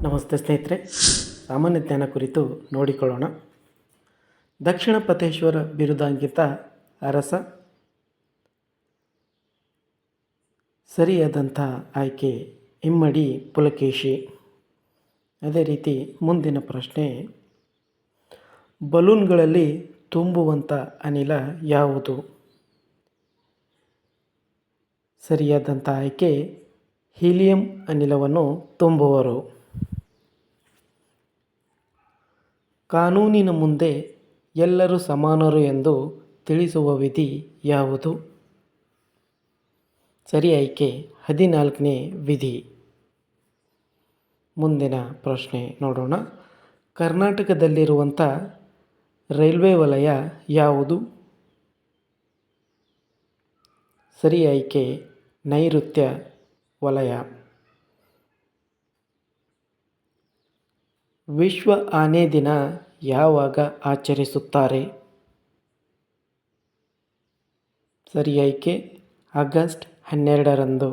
ನಮಸ್ತೆ ಸ್ನೇಹಿತರೆ, ಸಾಮಾನ್ಯ ಜ್ಞಾನ ಕುರಿತು ನೋಡಿಕೊಳ್ಳೋಣ. ದಕ್ಷಿಣ ಪಥೇಶ್ವರ ಬಿರುದಾಂಕಿತ ಅರಸ. ಸರಿಯಾದಂಥ ಆಯ್ಕೆ ಇಮ್ಮಡಿ ಪುಲಕೇಶಿ. ಅದೇ ರೀತಿ ಮುಂದಿನ ಪ್ರಶ್ನೆ, ಬಲೂನ್ಗಳಲ್ಲಿ ತುಂಬುವಂಥ ಅನಿಲ ಯಾವುದು? ಸರಿಯಾದಂಥ ಆಯ್ಕೆ ಹೀಲಿಯಂ ಅನಿಲವನ್ನು ತುಂಬುವರು. ಕಾನೂನಿನ ಮುಂದೆ ಎಲ್ಲರೂ ಸಮಾನರು ಎಂದು ತಿಳಿಸುವ ವಿಧಿ ಯಾವುದು? ಸರಿ ಆಯ್ಕೆ 14ನೇ ವಿಧಿ. ಮುಂದಿನ ಪ್ರಶ್ನೆ ನೋಡೋಣ. ಕರ್ನಾಟಕದಲ್ಲಿರುವಂಥ ರೈಲ್ವೆ ವಲಯ ಯಾವುದು? ಸರಿ ಆಯ್ಕೆ ನೈಋತ್ಯ ವಲಯ. ವಿಶ್ವ ಆನೆ ದಿನ ಯಾವಾಗ ಆಚರಿಸುತ್ತಾರೆ? ಸರಿ ಆಯ್ಕೆ ಆಗಸ್ಟ್ 12ರಂದು.